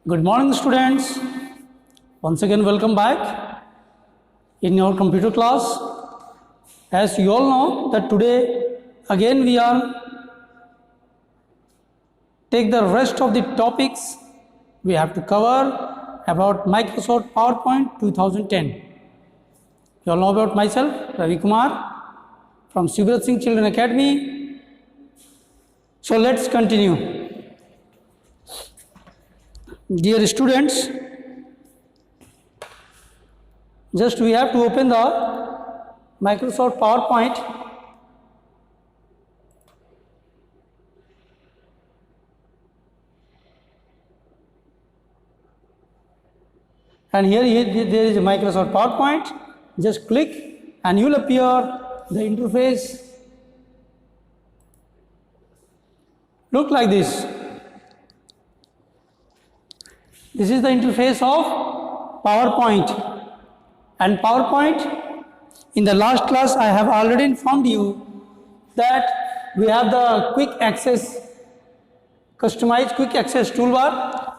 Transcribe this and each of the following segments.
Good morning, students. Once again, welcome back in your computer class. As you all know that today again we are take the rest of the topics we have to cover about Microsoft PowerPoint 2010. You all know about myself, Ravi Kumar from Sivrat Singh Children Academy. So let's continue. Dear students, just we have to open the Microsoft PowerPoint. And here there is a Microsoft PowerPoint. Just click and you will appear the interface. Look like this. This is the interface of PowerPoint. And PowerPoint, in the last class I have already informed you that we have the quick access, customized quick access toolbar.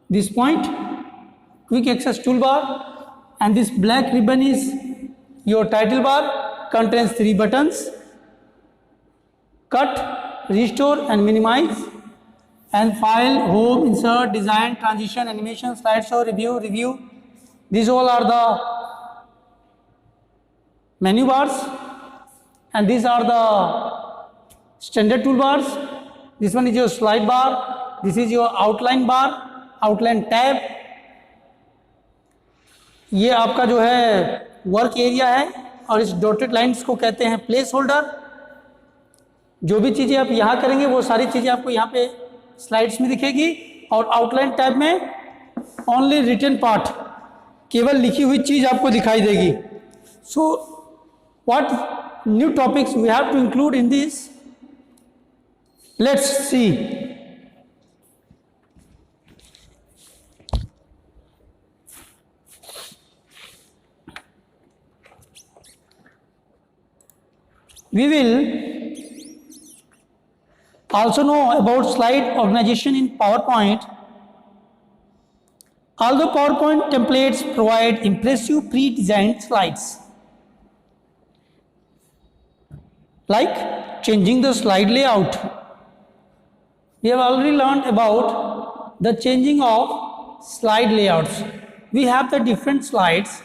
This point, quick access toolbar, and this black ribbon is your title bar, contains 3 buttons: cut, restore and minimize, and file, home, insert, design, transition, animation, slideshow, review. These all are the menu bars, and these are the standard toolbars. This one is your slide bar, this is your outline bar, outline tab. ये आपका जो है work area है और इस dotted lines को कहते हैं प्लेस होल्डर. जो भी चीज़ें आप यहाँ करेंगे वो सारी चीज़ें आपको यहाँ पे स्लाइड्स में दिखेगी, और आउटलाइन टैब में ओनली रिटन पार्ट, केवल लिखी हुई चीज़ आपको दिखाई देगी. So what new topics we have to include in this, let's see. We will also know about slide organization in PowerPoint. Although PowerPoint templates provide impressive pre-designed slides, like changing the slide layout. We have already learned about the changing of slide layouts. We have the different slides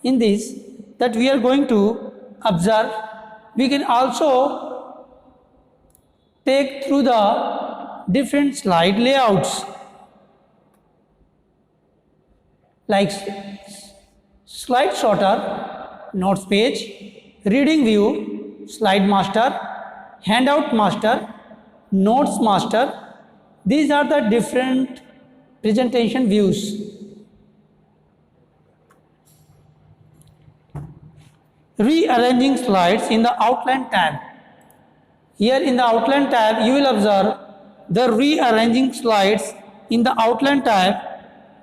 in this that we are going to observe. We can also take through the different slide layouts like slide sorter, notes page, reading view, slide master, handout master, notes master. These are the different presentation views. Rearranging slides in the outline tab. Here in the outline tab you will observe the rearranging slides in the outline tab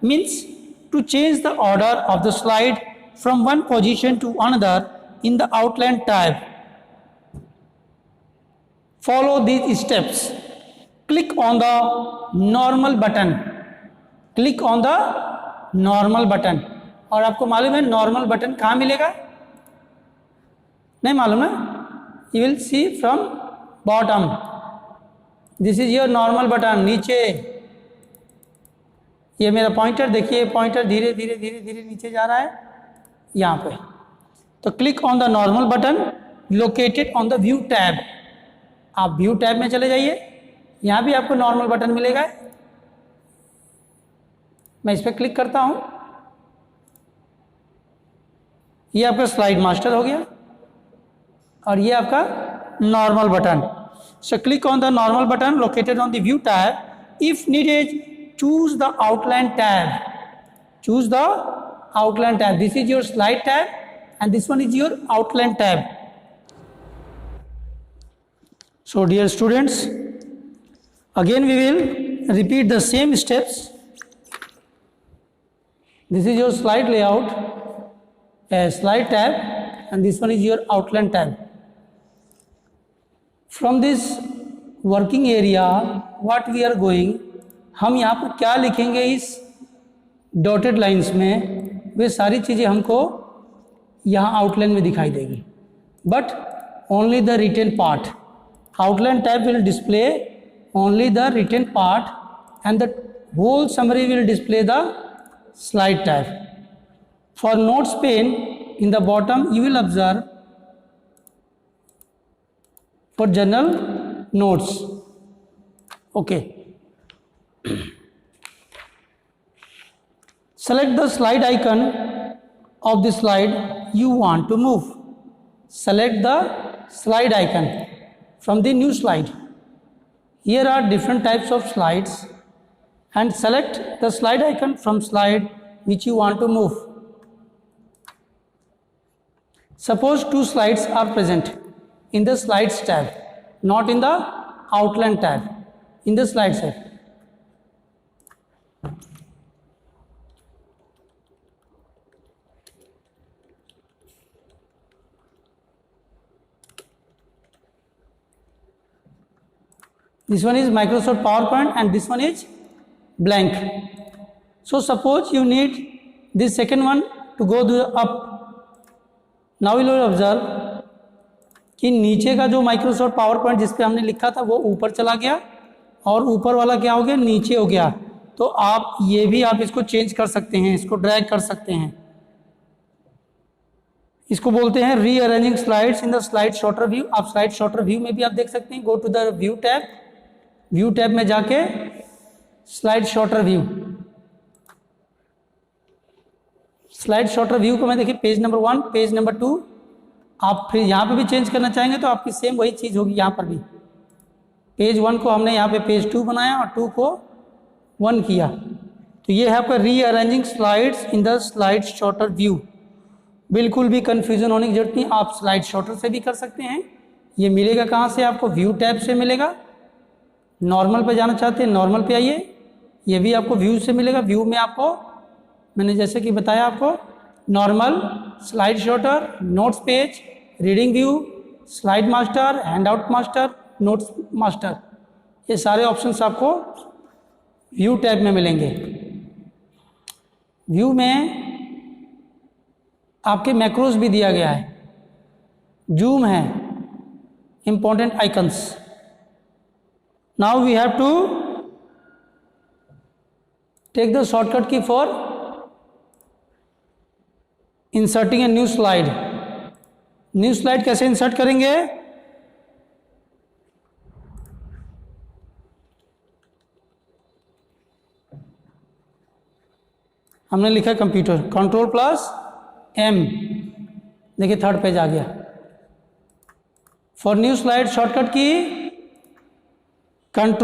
means to change the order of the slide from one position to another in the outline tab. Follow these steps. Click on the normal button. Click on the normal button. और आपको मालूम है normal button कहाँ मिलेगा? नहीं मालूम ना? You will see from bottom. This is your normal button. नीचे ये मेरा पॉइंटर देखिए, पॉइंटर धीरे धीरे धीरे धीरे नीचे जा रहा है यहाँ पे. तो click on the normal button located on the view tab. आप व्यू टैब में चले जाइए, यहाँ भी आपको नॉर्मल बटन मिलेगा. मैं इस पर क्लिक करता हूँ, ये आपका स्लाइड मास्टर हो गया और ये आपका normal button. So click on the normal button located on the view tab. If needed, choose the outline tab. Choose the outline tab. This is your slide tab and this one is your outline tab. So dear students, again we will repeat the same steps. This is your slide layout, slide tab, and this one is your outline tab. From this working area, what we are going, हम यहाँ पर क्या लिखेंगे इस dotted lines में, वे सारी चीज़ें हमको यहाँ आउटलाइन में दिखाई देगी, but only the written part. Outline tab will display only the written part and the whole summary will display the slide tab. For notes pane in the bottom you will observe for general notes. Okay. Select the slide icon of the slide you want to move. Select the slide icon from the new slide. Here are different types of slides, and select the slide icon from slide which you want to move. Suppose two slides are present in the slides tab, not in the outline tab, in the slides tab. This one is Microsoft PowerPoint and this one is blank. So suppose you need this second one to go up. Now you will observe कि नीचे का जो Microsoft power point जिस पे हमने लिखा था वो ऊपर चला गया और ऊपर वाला क्या हो गया, नीचे हो गया. तो आप ये भी आप इसको चेंज कर सकते हैं, इसको ड्रैग कर सकते हैं. इसको बोलते हैं rearranging slides in the slide sorter view. आप स्लाइड शॉर्टर व्यू में भी आप देख सकते हैं. Go to the view tab, view tab में जाके slide sorter view, slide sorter view को मैं देखिए पेज नंबर 1, पेज नंबर 2. आप फिर यहाँ पे भी चेंज करना चाहेंगे तो आपकी सेम वही चीज़ होगी. यहाँ पर भी पेज 1 को हमने यहाँ पे पेज 2 बनाया और 2 को 1 किया. तो ये है आपका rearranging slides in the slide sorter view. बिल्कुल भी कन्फ्यूजन होने की जरूरत नहीं. आप स्लाइड शॉर्टर से भी कर सकते हैं. ये मिलेगा कहाँ से आपको, व्यू टैब से मिलेगा. नॉर्मल पे जाना चाहते हैं नॉर्मल पे आइए, ये भी आपको व्यू से मिलेगा. व्यू में आपको मैंने जैसे कि बताया आपको normal, slide shorter, notes page, reading view, slide master, handout master, notes master, ये सारे ऑप्शंस आपको व्यू टैब में मिलेंगे. व्यू में आपके मैक्रोज भी दिया गया है, जूम है, important icons. Now we have to take the shortcut key for inserting a new slide. New slide कैसे insert करेंगे, हमने लिखा कंप्यूटर, Ctrl+M, देखिए थर्ड पेज आ गया. फॉर न्यू स्लाइड शॉर्टकट की Ctrl+M.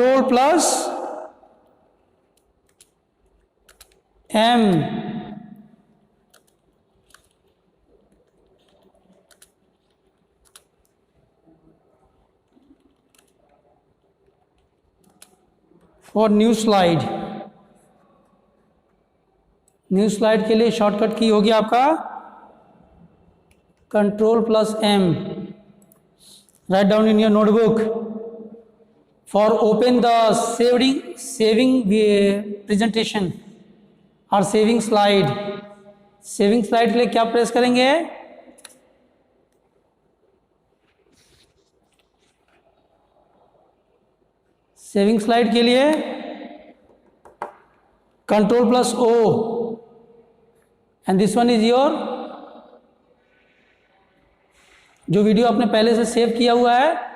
For new slide, new slide के लिए shortcut की होगी आपका Ctrl+M. Write down in your notebook. For open the saving presentation और saving slide. saving slide के लिए क्या प्रेस करेंगे, saving slide के लिए Ctrl+O and this one is your, जो वीडियो आपने पहले से सेव किया हुआ है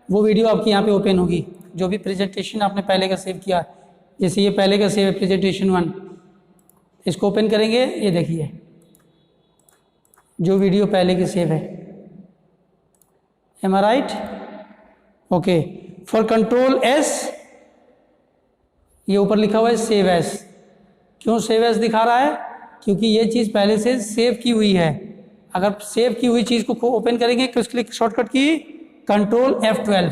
वो वीडियो आपकी यहाँ पे ओपन होगी. जो भी प्रेजेंटेशन आपने पहले का सेव किया, जैसे ये पहले का सेव है प्रेजेंटेशन 1, इसको ओपन करेंगे. ये देखिए जो वीडियो पहले की सेव है. Am I right? Okay. For Ctrl+S, ये ऊपर लिखा हुआ है सेव एज. क्यों सेव एज दिखा रहा है, क्योंकि ये चीज़ पहले से सेव की हुई है. अगर सेव की हुई चीज़ को ओपन करेंगे तो इसके लिए शॉर्टकट की Ctrl+F12.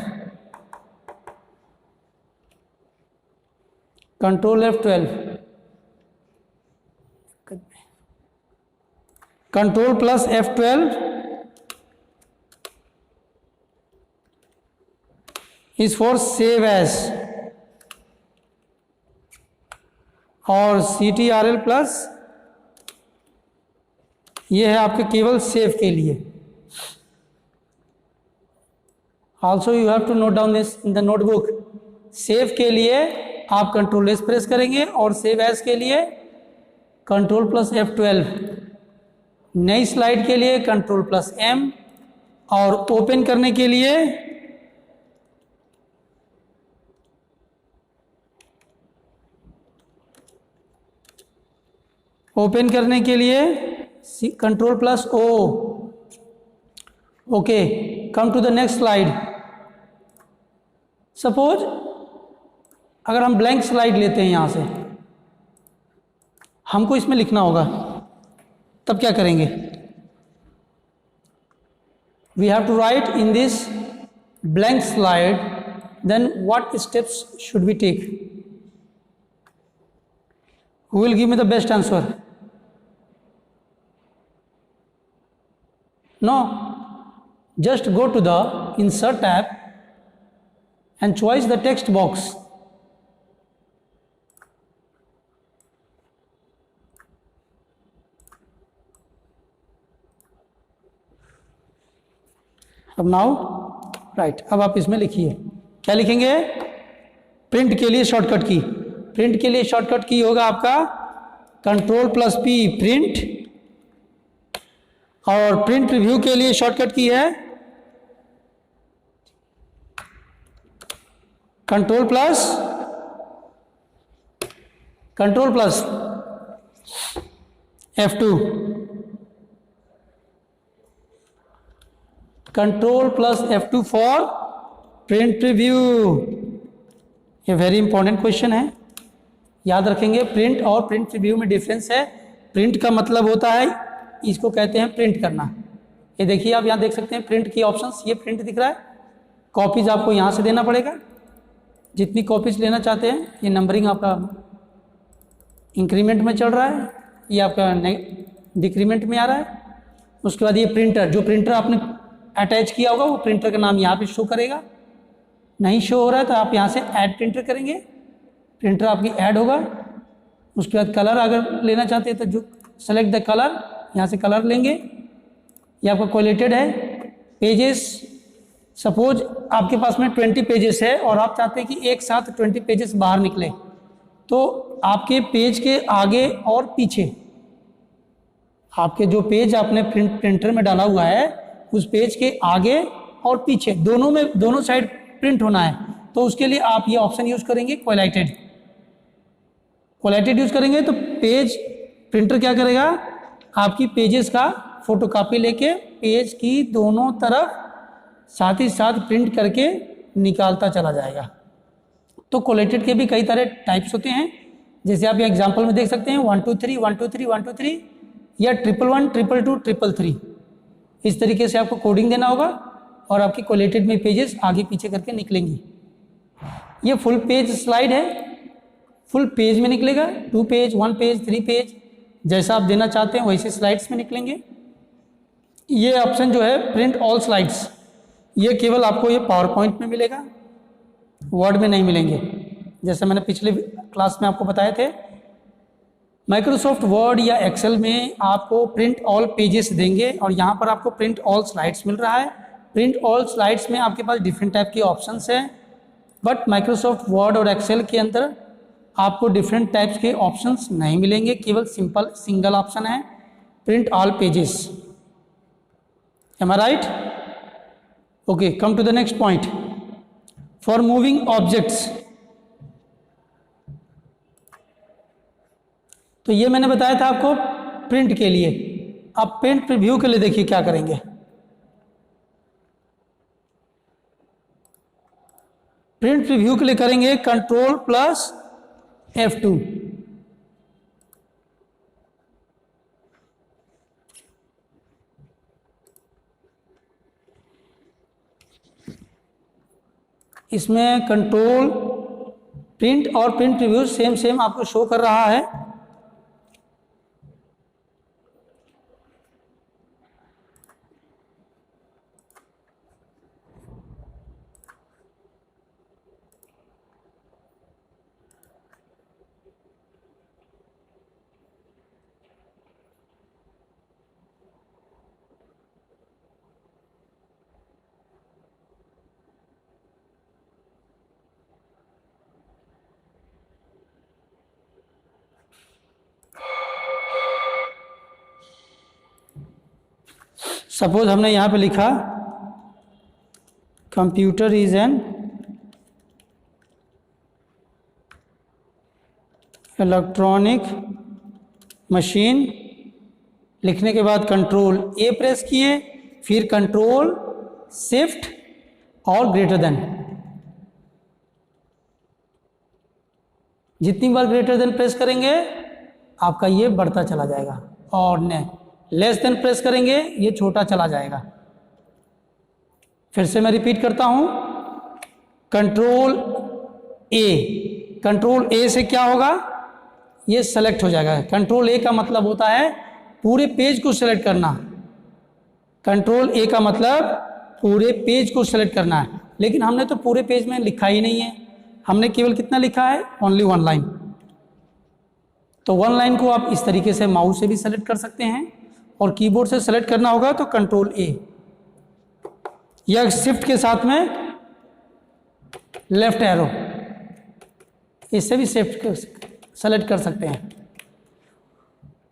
Ctrl+F12. Ctrl+F12 is for save as. और CTRL प्लस ये है आपके केवल सेव के लिए। Also you have to note down this in the notebook. Save के लिए आप कंट्रोल एस प्रेस करेंगे और सेव एज के लिए कंट्रोल प्लस F12। नई स्लाइड के लिए कंट्रोल प्लस M और ओपन करने के लिए control plus O। Okay, come to the next slide. Suppose अगर हम ब्लैंक स्लाइड लेते हैं, यहां से हमको इसमें लिखना होगा, तब क्या करेंगे? We have to write in this blank slide, then what steps should we take? Who will give me the best answer? No, just go to the insert tab and choose the text box. अब now right, अब आप इसमें लिखिए, क्या लिखेंगे? Print के लिए shortcut की, प्रिंट के लिए शॉर्टकट की होगा आपका कंट्रोल प्लस P प्रिंट, और प्रिंट रिव्यू के लिए शॉर्टकट की है control plus F2, control plus F2 for print review. ये वेरी इंपॉर्टेंट क्वेश्चन है, याद रखेंगे। प्रिंट और प्रिंट रिव्यू में डिफरेंस है। प्रिंट का मतलब होता है, इसको कहते हैं प्रिंट करना। ये देखिए, आप यहाँ देख सकते हैं प्रिंट की ऑप्शंस, ये प्रिंट दिख रहा है। कॉपीज आपको यहाँ से देना पड़ेगा, जितनी कॉपीज लेना चाहते हैं। ये नंबरिंग आपका इंक्रीमेंट में चल रहा है, ये आपका डिक्रीमेंट में आ रहा है। उसके बाद ये प्रिंटर, जो प्रिंटर आपने अटैच किया होगा वो प्रिंटर का नाम यहाँ पे शो करेगा। नहीं शो हो रहा है तो आप यहाँ से ऐड प्रिंटर करेंगे, प्रिंटर आपकी ऐड होगा। उसके बाद कलर अगर लेना चाहते हैं तो जो सेलेक्ट द कलर, यहाँ से कलर लेंगे। ये आपका कोलेटेड है। पेजेस, सपोज आपके पास में 20 पेजेस है और आप चाहते हैं कि एक साथ 20 पेजेस बाहर निकले, तो आपके पेज के आगे और पीछे, आपके जो पेज आपने प्रिंटर में डाला हुआ है उस पेज के आगे और पीछे दोनों साइड प्रिंट होना है। तो उसके लिए आप ये ऑप्शन यूज करेंगे कोलैटेड यूज करेंगे। तो पेज प्रिंटर क्या करेगा, आपकी पेजेस का फोटोकॉपी लेके पेज की दोनों तरफ साथ ही साथ प्रिंट करके निकालता चला जाएगा। तो कोलेटेड के भी कई तरह टाइप्स होते हैं, जैसे आप ये एग्जांपल में देख सकते हैं 1 2 3 1 2 3 1 2 3 या 1 1 1 2 2 3 3 3। इस तरीके से आपको कोडिंग देना होगा और आपकी कोलेटेड में पेजेस आगे पीछे करके निकलेंगी। ये फुल पेज स्लाइड है, फुल पेज में निकलेगा, 2 पेज 1 पेज 3 पेज, जैसा आप देना चाहते हैं वैसे स्लाइड्स में निकलेंगे। ये ऑप्शन जो है प्रिंट ऑल स्लाइड्स, ये केवल आपको ये पावर पॉइंट में मिलेगा, वर्ड में नहीं मिलेंगे। जैसे मैंने पिछले क्लास में आपको बताए थे, माइक्रोसॉफ्ट वर्ड या एक्सेल में आपको प्रिंट ऑल पेजेस देंगे और यहाँ पर आपको प्रिंट ऑल स्लाइड्स मिल रहा है। प्रिंट ऑल स्लाइड्स में आपके पास डिफरेंट टाइप की ऑप्शंस हैं, बट माइक्रोसॉफ्ट वर्ड और एक्सेल के अंदर आपको डिफरेंट टाइप्स के ऑप्शंस नहीं मिलेंगे, केवल सिंगल ऑप्शन है print all pages. Am I right? Okay, come to the next point, for moving objects. तो ये मैंने बताया था आपको प्रिंट के लिए। अब प्रिंट प्रीव्यू के लिए देखिए क्या करेंगे। प्रिंट प्रीव्यू के लिए करेंगे कंट्रोल प्लस F2। इसमें कंट्रोल प्रिंट और प्रिंट प्रीव्यू सेम आपको शो कर रहा है। सपोज हमने यहाँ पे लिखा computer is an electronic machine, लिखने के बाद कंट्रोल ए प्रेस किए, फिर कंट्रोल शिफ्ट और ग्रेटर देन, जितनी बार ग्रेटर देन प्रेस करेंगे आपका ये बढ़ता चला जाएगा, और ने लेस देन प्रेस करेंगे ये छोटा चला जाएगा। फिर से मैं रिपीट करता हूं, कंट्रोल ए से क्या होगा, ये सेलेक्ट हो जाएगा। कंट्रोल ए का मतलब होता है पूरे पेज को सेलेक्ट करना, कंट्रोल ए का मतलब पूरे पेज को सेलेक्ट करना है, लेकिन हमने तो पूरे पेज में लिखा ही नहीं है, हमने केवल कितना लिखा है, ओनली 1 लाइन। तो 1 लाइन को आप इस तरीके से माउस से भी सेलेक्ट कर सकते हैं, और कीबोर्ड से सेलेक्ट करना होगा तो कंट्रोल ए, या शिफ्ट के साथ में लेफ्ट एरो, इससे भी सेलेक्ट कर सकते हैं।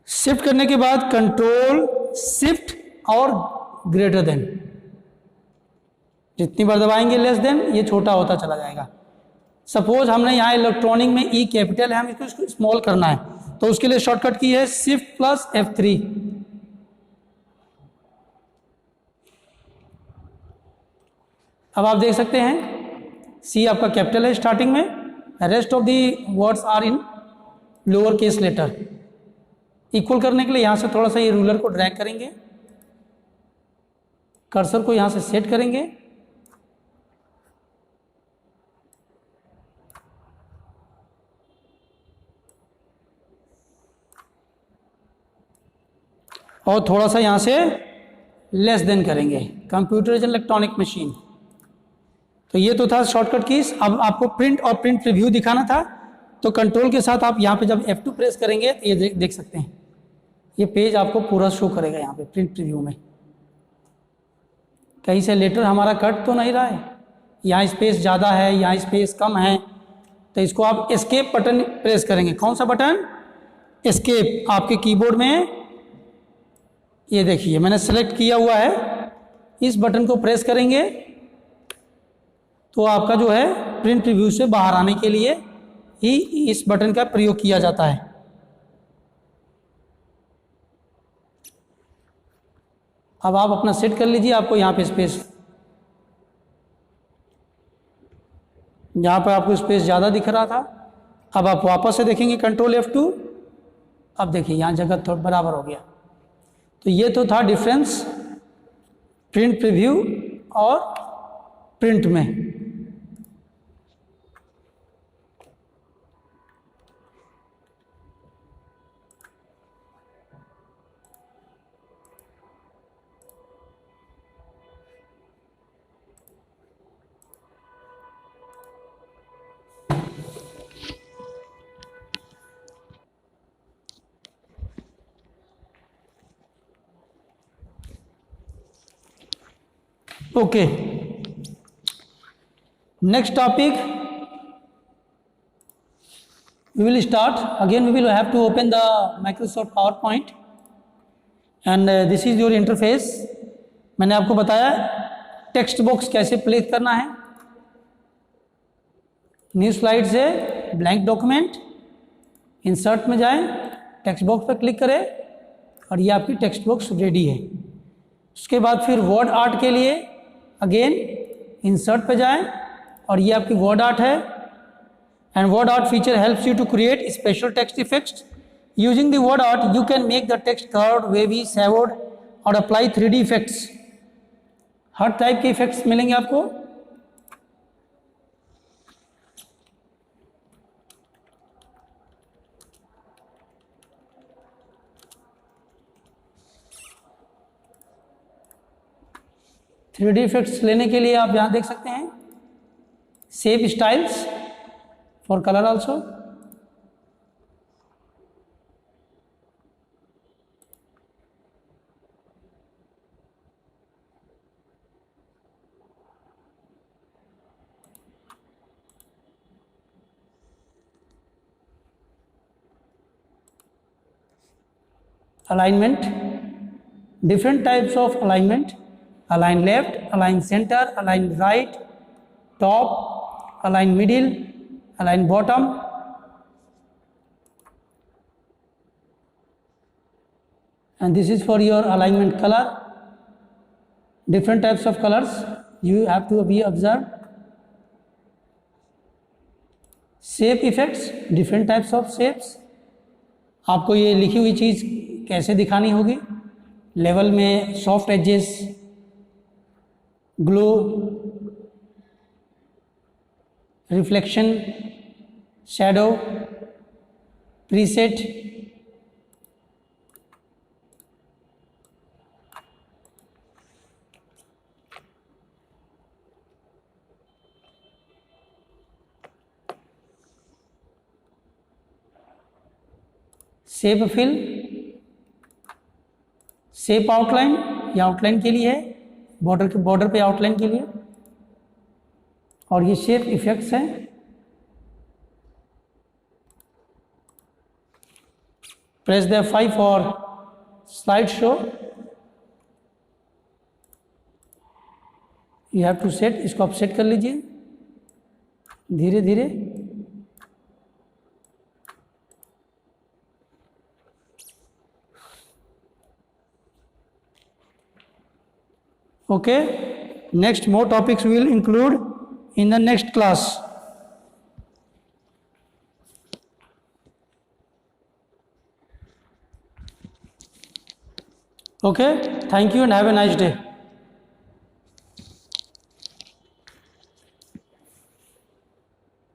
शिफ्ट करने के बाद कंट्रोल शिफ्ट और ग्रेटर देन, जितनी बार दबाएंगे लेस देन ये छोटा होता चला जाएगा। सपोज हमने यहाँ इलेक्ट्रॉनिक में ई कैपिटल है, हम इसको स्मॉल करना है, तो उसके लिए शॉर्टकट की है शिफ्ट प्लस F3। अब आप देख सकते हैं सी आपका कैपिटल है स्टार्टिंग में, rest of the words are in lower case letter. Equal करने के लिए यहां से थोड़ा सा ये रूलर को ड्रैग करेंगे, कर्सर को यहां से सेट करेंगे, और थोड़ा सा यहां से लेस देन करेंगे। कंप्यूटर इज इलेक्ट्रॉनिक मशीन, तो ये तो था शॉर्टकट कीज। अब आपको प्रिंट और प्रिंट प्रीव्यू दिखाना था, तो कंट्रोल के साथ आप यहाँ पे जब F2 प्रेस करेंगे तो ये देख सकते हैं, ये पेज आपको पूरा शो करेगा यहाँ पे प्रिंट प्रीव्यू में। कहीं से लेटर हमारा कट तो नहीं रहा है, यहाँ स्पेस ज़्यादा है, यहाँ स्पेस कम है, तो इसको आप एस्केप बटन प्रेस करेंगे। कौन सा बटन, एस्केप, आपके कीबोर्ड में ये देखिए मैंने सेलेक्ट किया हुआ है, इस बटन को प्रेस करेंगे तो आपका जो है प्रिंट प्रीव्यू से बाहर आने के लिए ही इस बटन का प्रयोग किया जाता है। अब आप अपना सेट कर लीजिए, आपको यहाँ पे स्पेस, यहाँ पर आपको स्पेस ज़्यादा दिख रहा था, अब आप वापस से देखेंगे कंट्रोल F2, अब देखिए यहाँ जगह थोड़ा बराबर हो गया। तो ये तो था डिफरेंस प्रिंट प्रीव्यू और प्रिंट में। Okay, next topic we will start. Again we will have to open the Microsoft PowerPoint and this is your interface. मैंने आपको बताया टेक्स्ट बॉक्स कैसे प्लेस करना है। न्यू स्लाइड से ब्लैंक डॉक्यूमेंट, इंसर्ट में जाएं, टेक्स्ट बॉक्स पर क्लिक करें और ये आपकी टेक्स्ट बॉक्स रेडी है। उसके बाद फिर वर्ड आर्ट के लिए अगेन इंसर्ट पे जाएं और ये आपकी वर्ड आर्ट है, and word art feature helps you to create special text effects. Using the word art you can make the text curved, wavy, saved और अप्लाई 3D इफेक्ट्स। हर टाइप के effects मिलेंगे आपको। थ्री डी इफेक्ट्स लेने के लिए आप यहाँ देख सकते हैं save styles for colour also. Alignment, different types of alignment: align left, align center, align right, top, align middle, align bottom. And this is for your alignment color. Different types of colors you have to be observed. Shape effects, different types of shapes. आपको ये लिखी हुई चीज़ कैसे दिखानी होगी. Level में soft edges, glow, reflection, shadow, preset. Shape fill, shape outline, ये outline के लिए है, बॉर्डर पे आउटलाइन के लिए. और ये शेप इफेक्ट्स हैं. Press the F5 for slide show. You have to set. इसको आप सेट कर लीजिए धीरे धीरे. Okay, next more topics we will include in the next class. Okay, thank you and have a nice day.